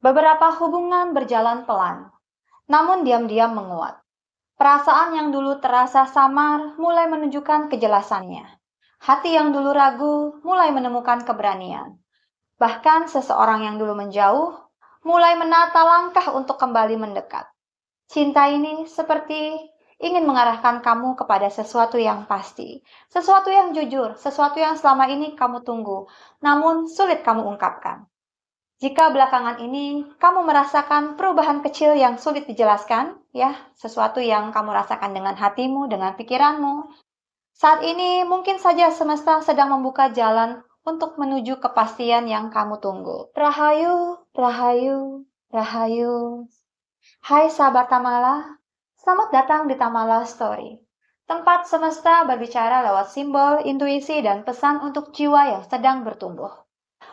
Beberapa hubungan berjalan pelan, namun diam-diam menguat. Perasaan yang dulu terasa samar mulai menunjukkan kejelasannya. Hati yang dulu ragu mulai menemukan keberanian. Bahkan seseorang yang dulu menjauh mulai menata langkah untuk kembali mendekat. Cinta ini seperti ingin mengarahkan kamu kepada sesuatu yang pasti, sesuatu yang jujur, sesuatu yang selama ini kamu tunggu, namun sulit kamu ungkapkan. Jika belakangan ini kamu merasakan perubahan kecil yang sulit dijelaskan, ya, sesuatu yang kamu rasakan dengan hatimu, dengan pikiranmu, saat ini mungkin saja semesta sedang membuka jalan untuk menuju kepastian yang kamu tunggu. Rahayu, Rahayu, Rahayu. Hai sahabat Tamala, selamat datang di Tamala Story. Tempat semesta berbicara lewat simbol, intuisi, dan pesan untuk jiwa yang sedang bertumbuh.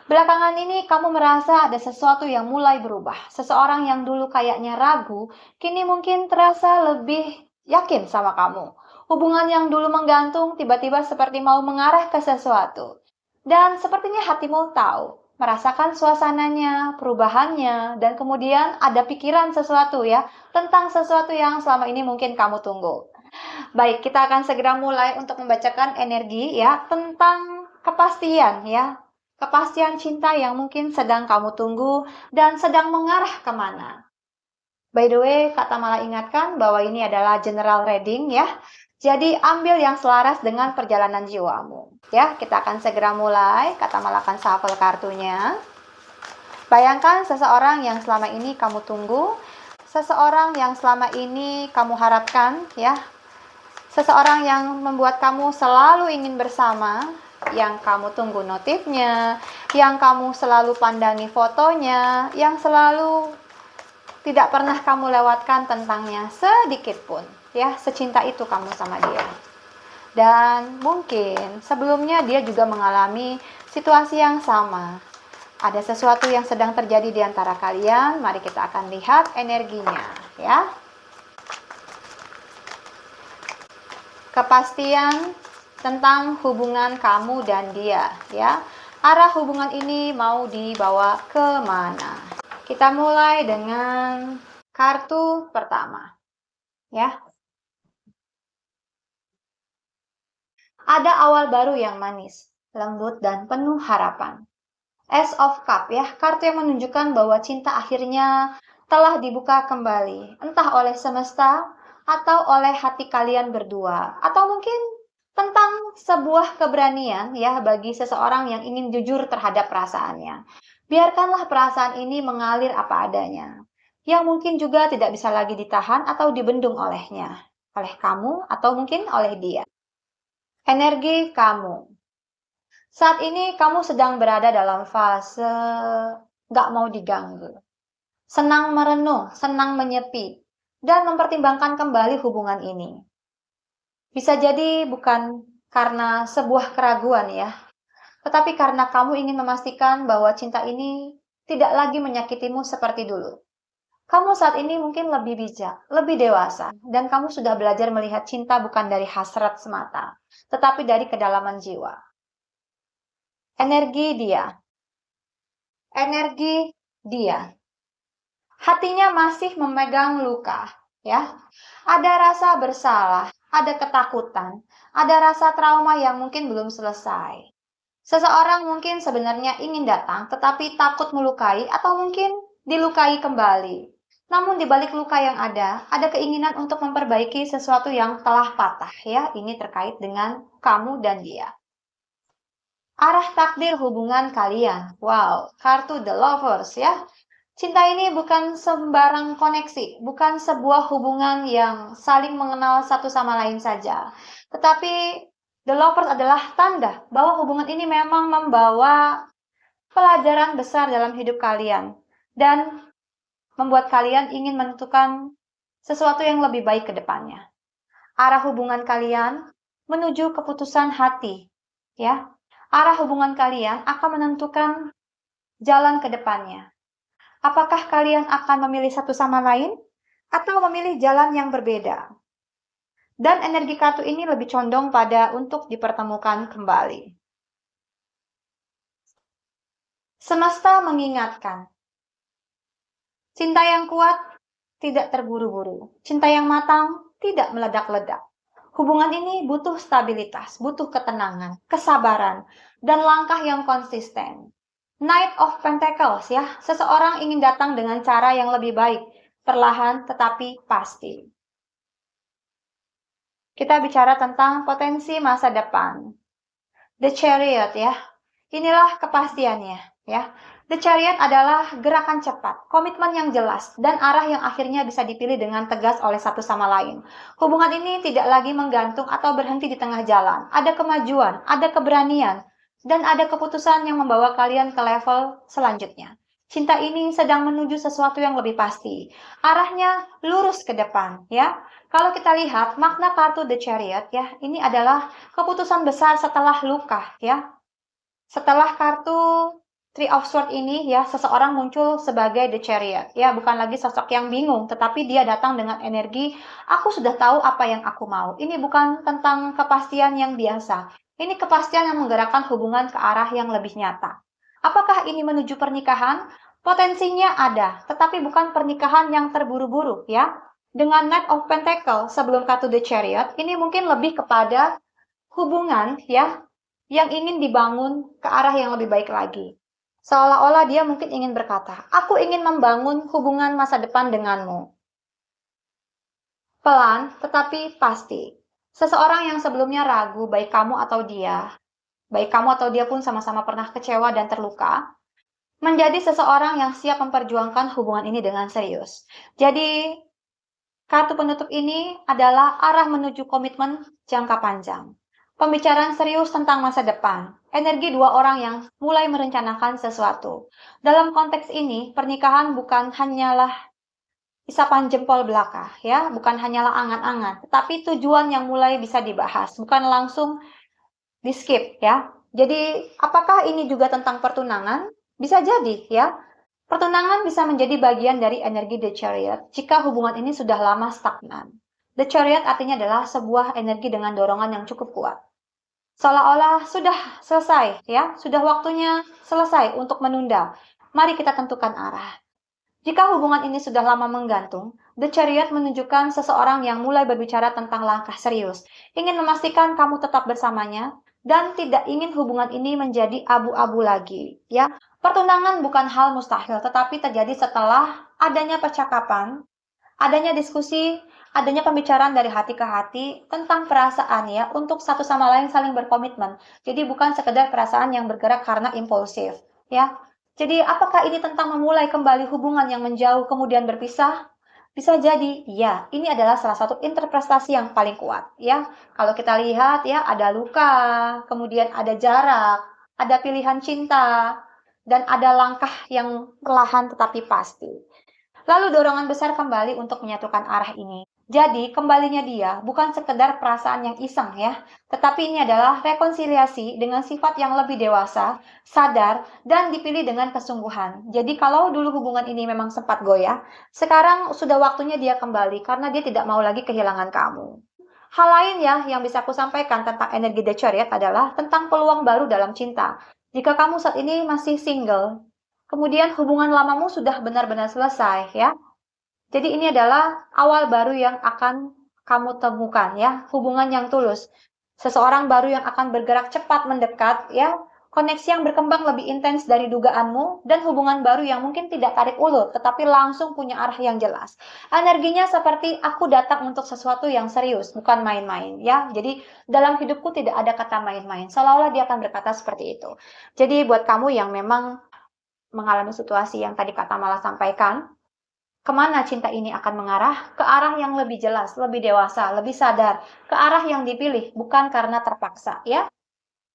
Belakangan ini kamu merasa ada sesuatu yang mulai berubah. Seseorang yang dulu kayaknya ragu, kini mungkin terasa lebih yakin sama kamu. Hubungan yang dulu menggantung tiba-tiba seperti mau mengarah ke sesuatu. Dan sepertinya hatimu tahu, merasakan suasananya, perubahannya, dan kemudian ada pikiran sesuatu ya, tentang sesuatu yang selama ini mungkin kamu tunggu. Baik, kita akan segera mulai untuk membacakan energi ya, tentang kepastian ya, kepastian cinta yang mungkin sedang kamu tunggu dan sedang mengarah kemana. By the way, Kak Tamala ingatkan bahwa ini adalah general reading ya. Jadi ambil yang selaras dengan perjalanan jiwamu. Ya, kita akan segera mulai. Kak Tamala akan shuffle kartunya. Bayangkan seseorang yang selama ini kamu tunggu, seseorang yang selama ini kamu harapkan ya. Seseorang yang membuat kamu selalu ingin bersama, yang kamu tunggu notifnya, yang kamu selalu pandangi fotonya, yang selalu tidak pernah kamu lewatkan tentangnya sedikit pun. Ya, secinta itu kamu sama dia. Dan mungkin sebelumnya dia juga mengalami situasi yang sama. Ada sesuatu yang sedang terjadi di antara kalian. Mari kita akan lihat energinya, ya. Kepastian tentang hubungan kamu dan dia, ya. Arah hubungan ini mau dibawa kemana? Kita mulai dengan kartu pertama, ya. Ada awal baru yang manis, lembut dan penuh harapan. Ace of Cup, ya, kartu yang menunjukkan bahwa cinta akhirnya telah dibuka kembali, entah oleh semesta atau oleh hati kalian berdua, atau mungkin tentang sebuah keberanian ya bagi seseorang yang ingin jujur terhadap perasaannya. Biarkanlah perasaan ini mengalir apa adanya, yang mungkin juga tidak bisa lagi ditahan atau dibendung olehnya, oleh kamu atau mungkin oleh dia. Energi kamu. Saat ini kamu sedang berada dalam fase gak mau diganggu. Senang merenung, senang menyepi, dan mempertimbangkan kembali hubungan ini. Bisa jadi bukan karena sebuah keraguan ya, tetapi karena kamu ingin memastikan bahwa cinta ini tidak lagi menyakitimu seperti dulu. Kamu saat ini mungkin lebih bijak, lebih dewasa, dan kamu sudah belajar melihat cinta bukan dari hasrat semata, tetapi dari kedalaman jiwa. Energi dia. Energi dia. Hatinya masih memegang luka, ya. Ada rasa bersalah, ada ketakutan, ada rasa trauma yang mungkin belum selesai. Seseorang mungkin sebenarnya ingin datang, tetapi takut melukai atau mungkin dilukai kembali. Namun di balik luka yang ada keinginan untuk memperbaiki sesuatu yang telah patah, ya. Ini terkait dengan kamu dan dia. Arah takdir hubungan kalian. Wow, kartu The Lovers ya. Cinta ini bukan sembarang koneksi, bukan sebuah hubungan yang saling mengenal satu sama lain saja. Tetapi The Lovers adalah tanda bahwa hubungan ini memang membawa pelajaran besar dalam hidup kalian dan membuat kalian ingin menentukan sesuatu yang lebih baik ke depannya. Arah hubungan kalian menuju keputusan hati, ya. Arah hubungan kalian akan menentukan jalan ke depannya. Apakah kalian akan memilih satu sama lain atau memilih jalan yang berbeda? Dan energi kartu ini lebih condong pada untuk dipertemukan kembali. Semesta mengingatkan, Cinta yang kuat tidak terburu-buru. Cinta yang matang tidak meledak-ledak. Hubungan ini butuh stabilitas, butuh ketenangan, kesabaran, dan langkah yang konsisten. Knight of Pentacles ya, seseorang ingin datang dengan cara yang lebih baik, perlahan tetapi pasti. Kita bicara tentang potensi masa depan. The Chariot ya, inilah kepastiannya ya. The Chariot adalah gerakan cepat, komitmen yang jelas, dan arah yang akhirnya bisa dipilih dengan tegas oleh satu sama lain. Hubungan ini tidak lagi menggantung atau berhenti di tengah jalan. Ada kemajuan, ada keberanian, dan ada keputusan yang membawa kalian ke level selanjutnya. Cinta ini sedang menuju sesuatu yang lebih pasti. Arahnya lurus ke depan, ya. Kalau kita lihat makna kartu The Chariot, ya, ini adalah keputusan besar setelah luka, ya. Setelah kartu Three of Swords ini ya, seseorang muncul sebagai The Chariot. Ya, bukan lagi sosok yang bingung, tetapi dia datang dengan energi, aku sudah tahu apa yang aku mau. Ini bukan tentang kepastian yang biasa. Ini kepastian yang menggerakkan hubungan ke arah yang lebih nyata. Apakah ini menuju pernikahan? Potensinya ada, tetapi bukan pernikahan yang terburu-buru ya. Dengan Knight of Pentacles sebelum kartu The Chariot, ini mungkin lebih kepada hubungan ya yang ingin dibangun ke arah yang lebih baik lagi. Seolah-olah dia mungkin ingin berkata, aku ingin membangun hubungan masa depan denganmu. Pelan, tetapi pasti. Seseorang yang sebelumnya ragu, baik kamu atau dia pun sama-sama pernah kecewa dan terluka, menjadi seseorang yang siap memperjuangkan hubungan ini dengan serius. Jadi, kartu penutup ini adalah arah menuju komitmen jangka panjang. Pembicaraan serius tentang masa depan. Energi dua orang yang mulai merencanakan sesuatu. Dalam konteks ini, pernikahan bukan hanyalah isapan jempol belaka, ya, bukan hanyalah angan-angan, tetapi tujuan yang mulai bisa dibahas, bukan langsung di skip, ya. Jadi, apakah ini juga tentang pertunangan? Bisa jadi, ya. Pertunangan bisa menjadi bagian dari energi The Chariot jika hubungan ini sudah lama stagnan. The Chariot artinya adalah sebuah energi dengan dorongan yang cukup kuat. Seolah-olah sudah selesai, ya, sudah waktunya selesai untuk menunda. Mari kita tentukan arah. Jika hubungan ini sudah lama menggantung, The Chariot menunjukkan seseorang yang mulai berbicara tentang langkah serius, ingin memastikan kamu tetap bersamanya, dan tidak ingin hubungan ini menjadi abu-abu lagi. Ya, pertunangan bukan hal mustahil, tetapi terjadi setelah adanya percakapan, adanya diskusi, adanya pembicaraan dari hati ke hati tentang perasaan ya, untuk satu sama lain saling berkomitmen. Jadi bukan sekedar perasaan yang bergerak karena impulsif, ya. Jadi apakah ini tentang memulai kembali hubungan yang menjauh kemudian berpisah? Bisa jadi, ya. Ini adalah salah satu interpretasi yang paling kuat, ya. Kalau kita lihat ya, ada luka, kemudian ada jarak, ada pilihan cinta, dan ada langkah yang perlahan tetapi pasti. Lalu dorongan besar kembali untuk menyatukan arah ini. Jadi, kembalinya dia bukan sekedar perasaan yang iseng ya, tetapi ini adalah rekonsiliasi dengan sifat yang lebih dewasa, sadar, dan dipilih dengan kesungguhan. Jadi, kalau dulu hubungan ini memang sempat goyah, sekarang sudah waktunya dia kembali karena dia tidak mau lagi kehilangan kamu. Hal lain ya yang bisa aku sampaikan tentang energi The Chariot adalah tentang peluang baru dalam cinta. Jika kamu saat ini masih single, kemudian hubungan lamamu sudah benar-benar selesai ya. Jadi ini adalah awal baru yang akan kamu temukan ya, hubungan yang tulus. Seseorang baru yang akan bergerak cepat mendekat ya, koneksi yang berkembang lebih intens dari dugaanmu, dan hubungan baru yang mungkin tidak tarik ulur, tetapi langsung punya arah yang jelas. Energinya seperti aku datang untuk sesuatu yang serius, bukan main-main ya. Jadi dalam hidupku tidak ada kata main-main, seolah-olah dia akan berkata seperti itu. Jadi buat kamu yang memang mengalami situasi yang tadi Kak Tamala sampaikan, kemana cinta ini akan mengarah? Ke arah yang lebih jelas, lebih dewasa, lebih sadar. Ke arah yang dipilih, bukan karena terpaksa, ya.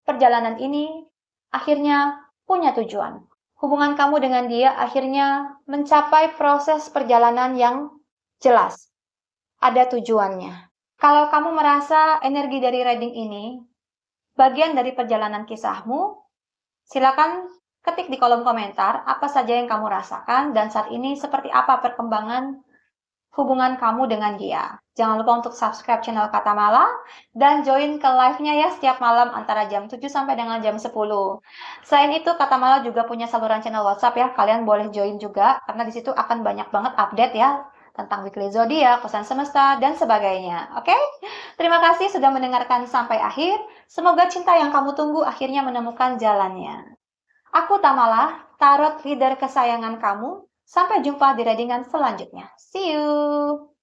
Perjalanan ini akhirnya punya tujuan. Hubungan kamu dengan dia akhirnya mencapai proses perjalanan yang jelas. Ada tujuannya. Kalau kamu merasa energi dari reading ini bagian dari perjalanan kisahmu, silakan ketik di kolom komentar apa saja yang kamu rasakan dan saat ini seperti apa perkembangan hubungan kamu dengan dia. Jangan lupa untuk subscribe channel Katamala dan join ke live-nya ya setiap malam antara jam 7 sampai dengan jam 10. Selain itu, Katamala juga punya saluran channel WhatsApp ya. Kalian boleh join juga karena di situ akan banyak banget update ya tentang weekly zodiak, pesan semesta, dan sebagainya. Oke? Terima kasih sudah mendengarkan sampai akhir. Semoga cinta yang kamu tunggu akhirnya menemukan jalannya. Aku Tamala, tarot reader kesayangan kamu. Sampai jumpa di readingan selanjutnya. See you!